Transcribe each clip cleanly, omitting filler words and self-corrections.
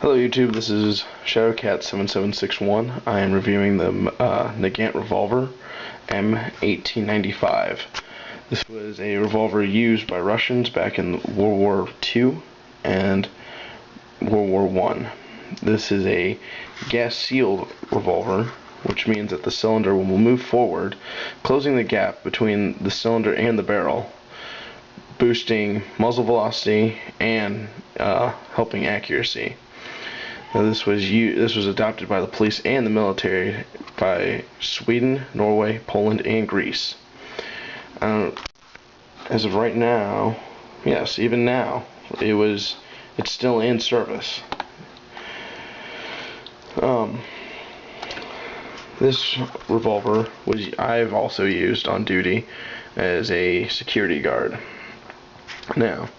Hello YouTube, this is ShadowCat7761. I am reviewing the Nagant Revolver M1895. This was a revolver used by Russians back in World War II and World War I. This is a gas-sealed revolver, which means that the cylinder will move forward, closing the gap between the cylinder and the barrel, boosting muzzle velocity and helping accuracy. Now, this was adopted by the police and the military by Sweden, Norway, Poland, and Greece. As of right now, yes, even now, it's still in service. This revolver I've also used on duty as a security guard. Now,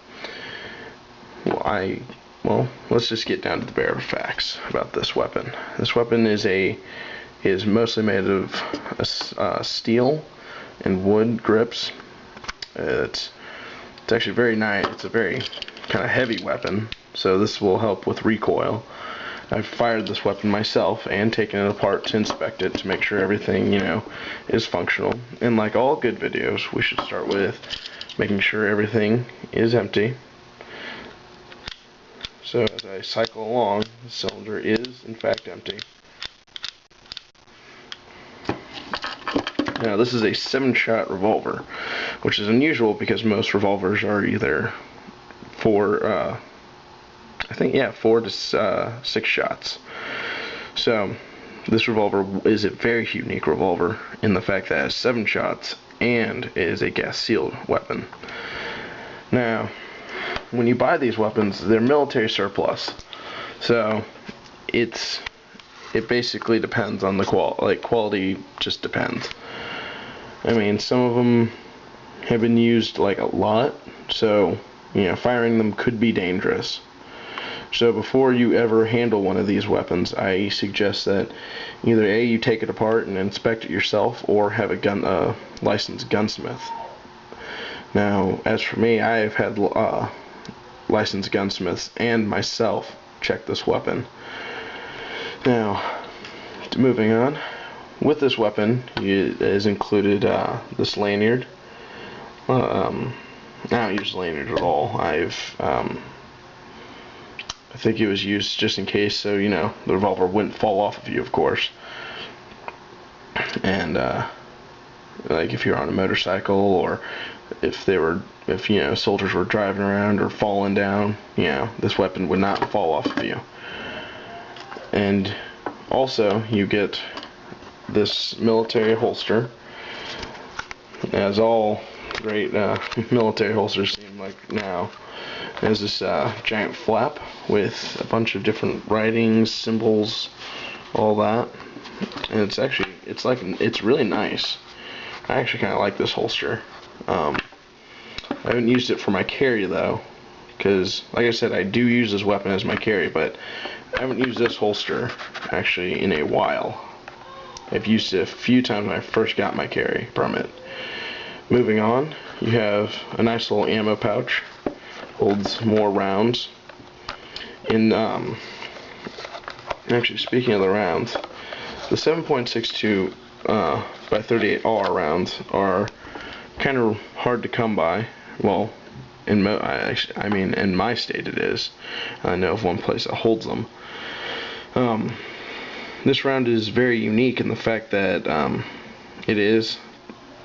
let's just get down to the bare facts about this weapon. This weapon is mostly made of steel and wood grips. It's actually very nice. It's a very kind of heavy weapon, so this will help with recoil. I've fired this weapon myself and taken it apart to inspect it to make sure everything, is functional. And like all good videos, we should start with making sure everything is empty. So as I cycle along, the cylinder is in fact empty. Now this is a 7-shot revolver, which is unusual because most revolvers are either 4 to 6 shots. So this revolver is a very unique revolver in the fact that it has 7 shots and is a gas-sealed weapon. Now, when you buy these weapons, they're military surplus, so it basically depends on the quality. Quality just depends. I mean, some of them have been used a lot, so firing them could be dangerous. So before you ever handle one of these weapons, I suggest that either A, you take it apart and inspect it yourself, or have a licensed gunsmith. Now, as for me, I have had licensed gunsmiths and myself check this weapon. Now, moving on, with this weapon is included this lanyard. I don't use lanyards at all. I think it was used just in case, so the revolver wouldn't fall off of you, of course. And if you're on a motorcycle, or if soldiers were driving around or falling down, this weapon would not fall off of you. And also, you get this military holster, as all great military holsters seem like now. There's this giant flap with a bunch of different writings, symbols, all that, and it's really nice. I actually kind of like this holster. I haven't used it for my carry though, because like I said, I do use this weapon as my carry, but I haven't used this holster actually in a while. I've used it a few times when I first got my carry from it. Moving on, you have a nice little ammo pouch. Holds more rounds. Actually, speaking of the rounds, the 7.62 by 38R rounds are kind of hard to come by. Well, in my state it is. I know of one place that holds them. This round is very unique in the fact that it is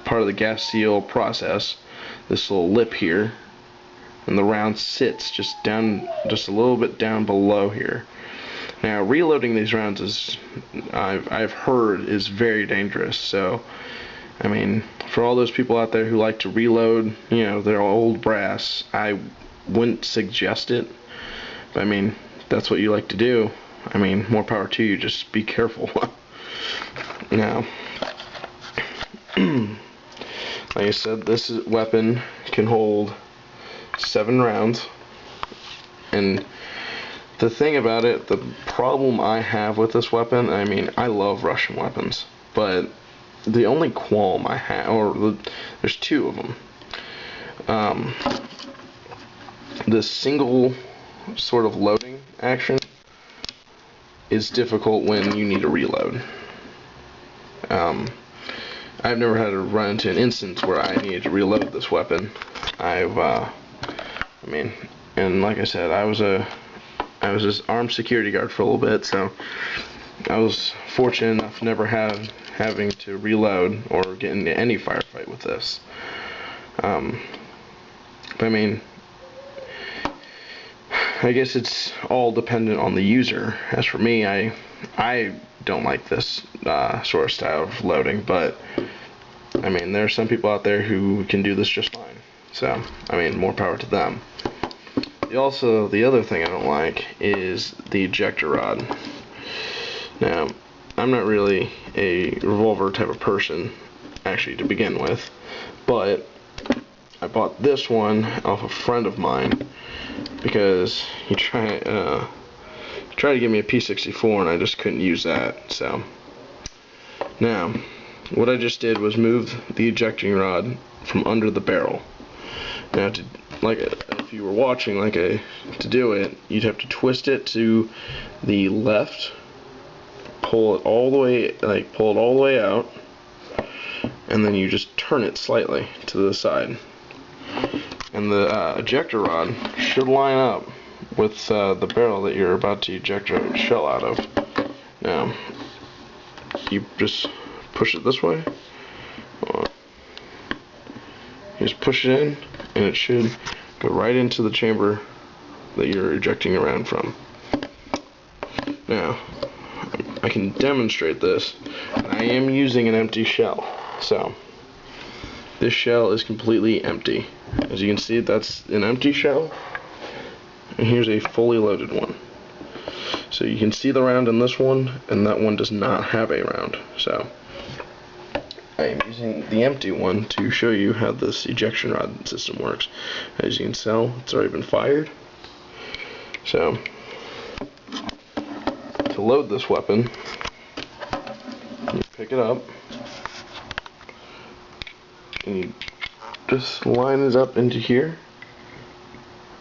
part of the gas seal process. This little lip here, and the round sits just a little bit down below here. Now, reloading these rounds I've heard is very dangerous. So, I mean, for all those people out there who like to reload, their old brass, I wouldn't suggest it. But I mean, that's what you like to do. I mean, more power to you. Just be careful. Now, like I said, this weapon can hold 7 rounds, and the thing about it, the problem I have with this weapon, I mean, I love Russian weapons, but the only qualm I have, there's 2 of them. The single sort of loading action is difficult when you need to reload. I've never had to run into an instance where I needed to reload this weapon. I mean, and like I said, I was this armed security guard for a little bit, so I was fortunate enough never having to reload or get into any firefight with this. But I mean, I guess it's all dependent on the user. As for me, I don't like this sort of style of loading, but I mean, there are some people out there who can do this just fine. So, I mean, more power to them. Also, the other thing I don't like is the ejector rod. Now, I'm not really a revolver type of person, actually, to begin with, but I bought this one off a friend of mine because he tried to give me a P64 and I just couldn't use that. So now what I just did was move the ejecting rod from under the barrel. Now, if you were watching, to do it, you'd have to twist it to the left, pull it all the way out, and then you just turn it slightly to the side. And the ejector rod should line up with the barrel that you're about to eject a shell out of. Now, you just push it this way. You just push it in, and it should go right into the chamber that you're ejecting around from. Now, I can demonstrate this. I am using an empty shell, so this shell is completely empty. As you can see, that's an empty shell, and here's a fully loaded one. So you can see the round in this one, and that one does not have a round. So I am using the empty one to show you how this ejection rod system works. As you can tell, it's already been fired. So to load this weapon, you pick it up, and you just line it up into here.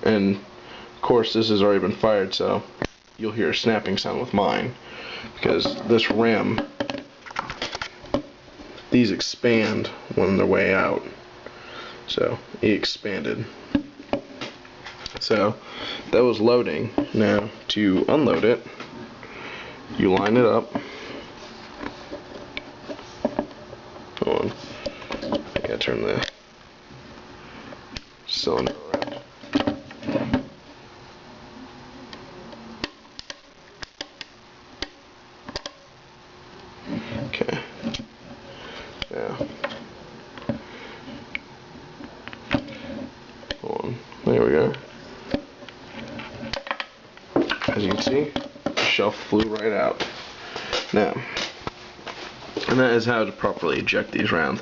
And of course, this has already been fired, so you'll hear a snapping sound with mine, because this rim, these expand when they're way out. So it expanded. So that was loading. Now to unload it, you line it up. Hold on. I gotta turn the cylinder around. Okay. Now, hold on. There we go. As you can see, the shelf flew right out. Now, and that is how to properly eject these rounds.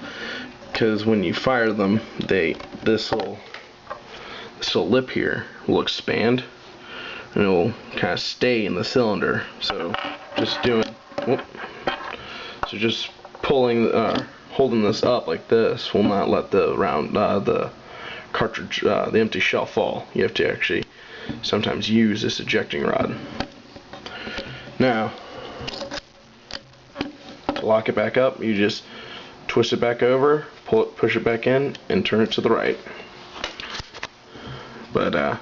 Because when you fire them, this little lip here will expand, and it will kind of stay in the cylinder. So just pulling, holding this up like this will not let the round, the cartridge, the empty shell fall. You have to actually sometimes use this ejecting rod. Now, to lock it back up, you just twist it back over, push it back in, and turn it to the right. But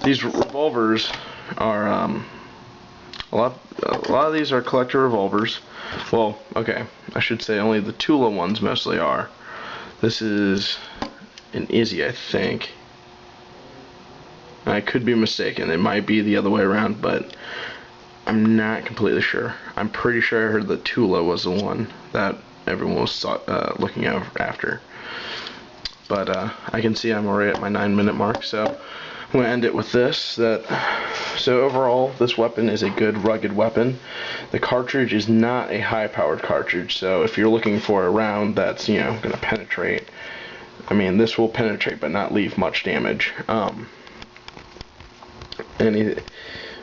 these revolvers are a lot of these are collector revolvers. Well, okay, I should say only the Tula ones mostly are. This is an Izzy, I think. I could be mistaken. It might be the other way around, but I'm not completely sure. I'm pretty sure I heard that Tula was the one that everyone was looking after. But I can see I'm already at my 9-minute mark, so I'm going to end it with this. So overall, this weapon is a good rugged weapon. The cartridge is not a high-powered cartridge, so if you're looking for a round that's, you know, going to penetrate, I mean, this will penetrate but not leave much damage.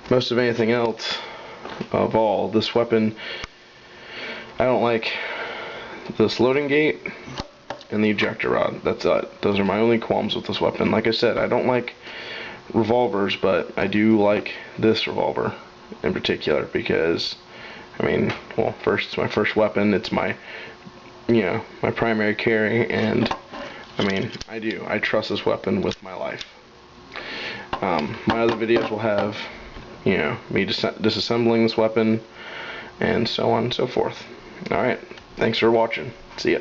Most of anything else of all, this weapon, I don't like this loading gate and the ejector rod. That's it. Those are my only qualms with this weapon. Like I said, I don't like revolvers, but I do like this revolver. in particular, because I mean, well, first, it's my first weapon, it's my, you know, my primary carry, and I mean, I trust this weapon with my life. My other videos will have, you know, me disassembling this weapon, and so on and so forth. Alright, thanks for watching. See ya.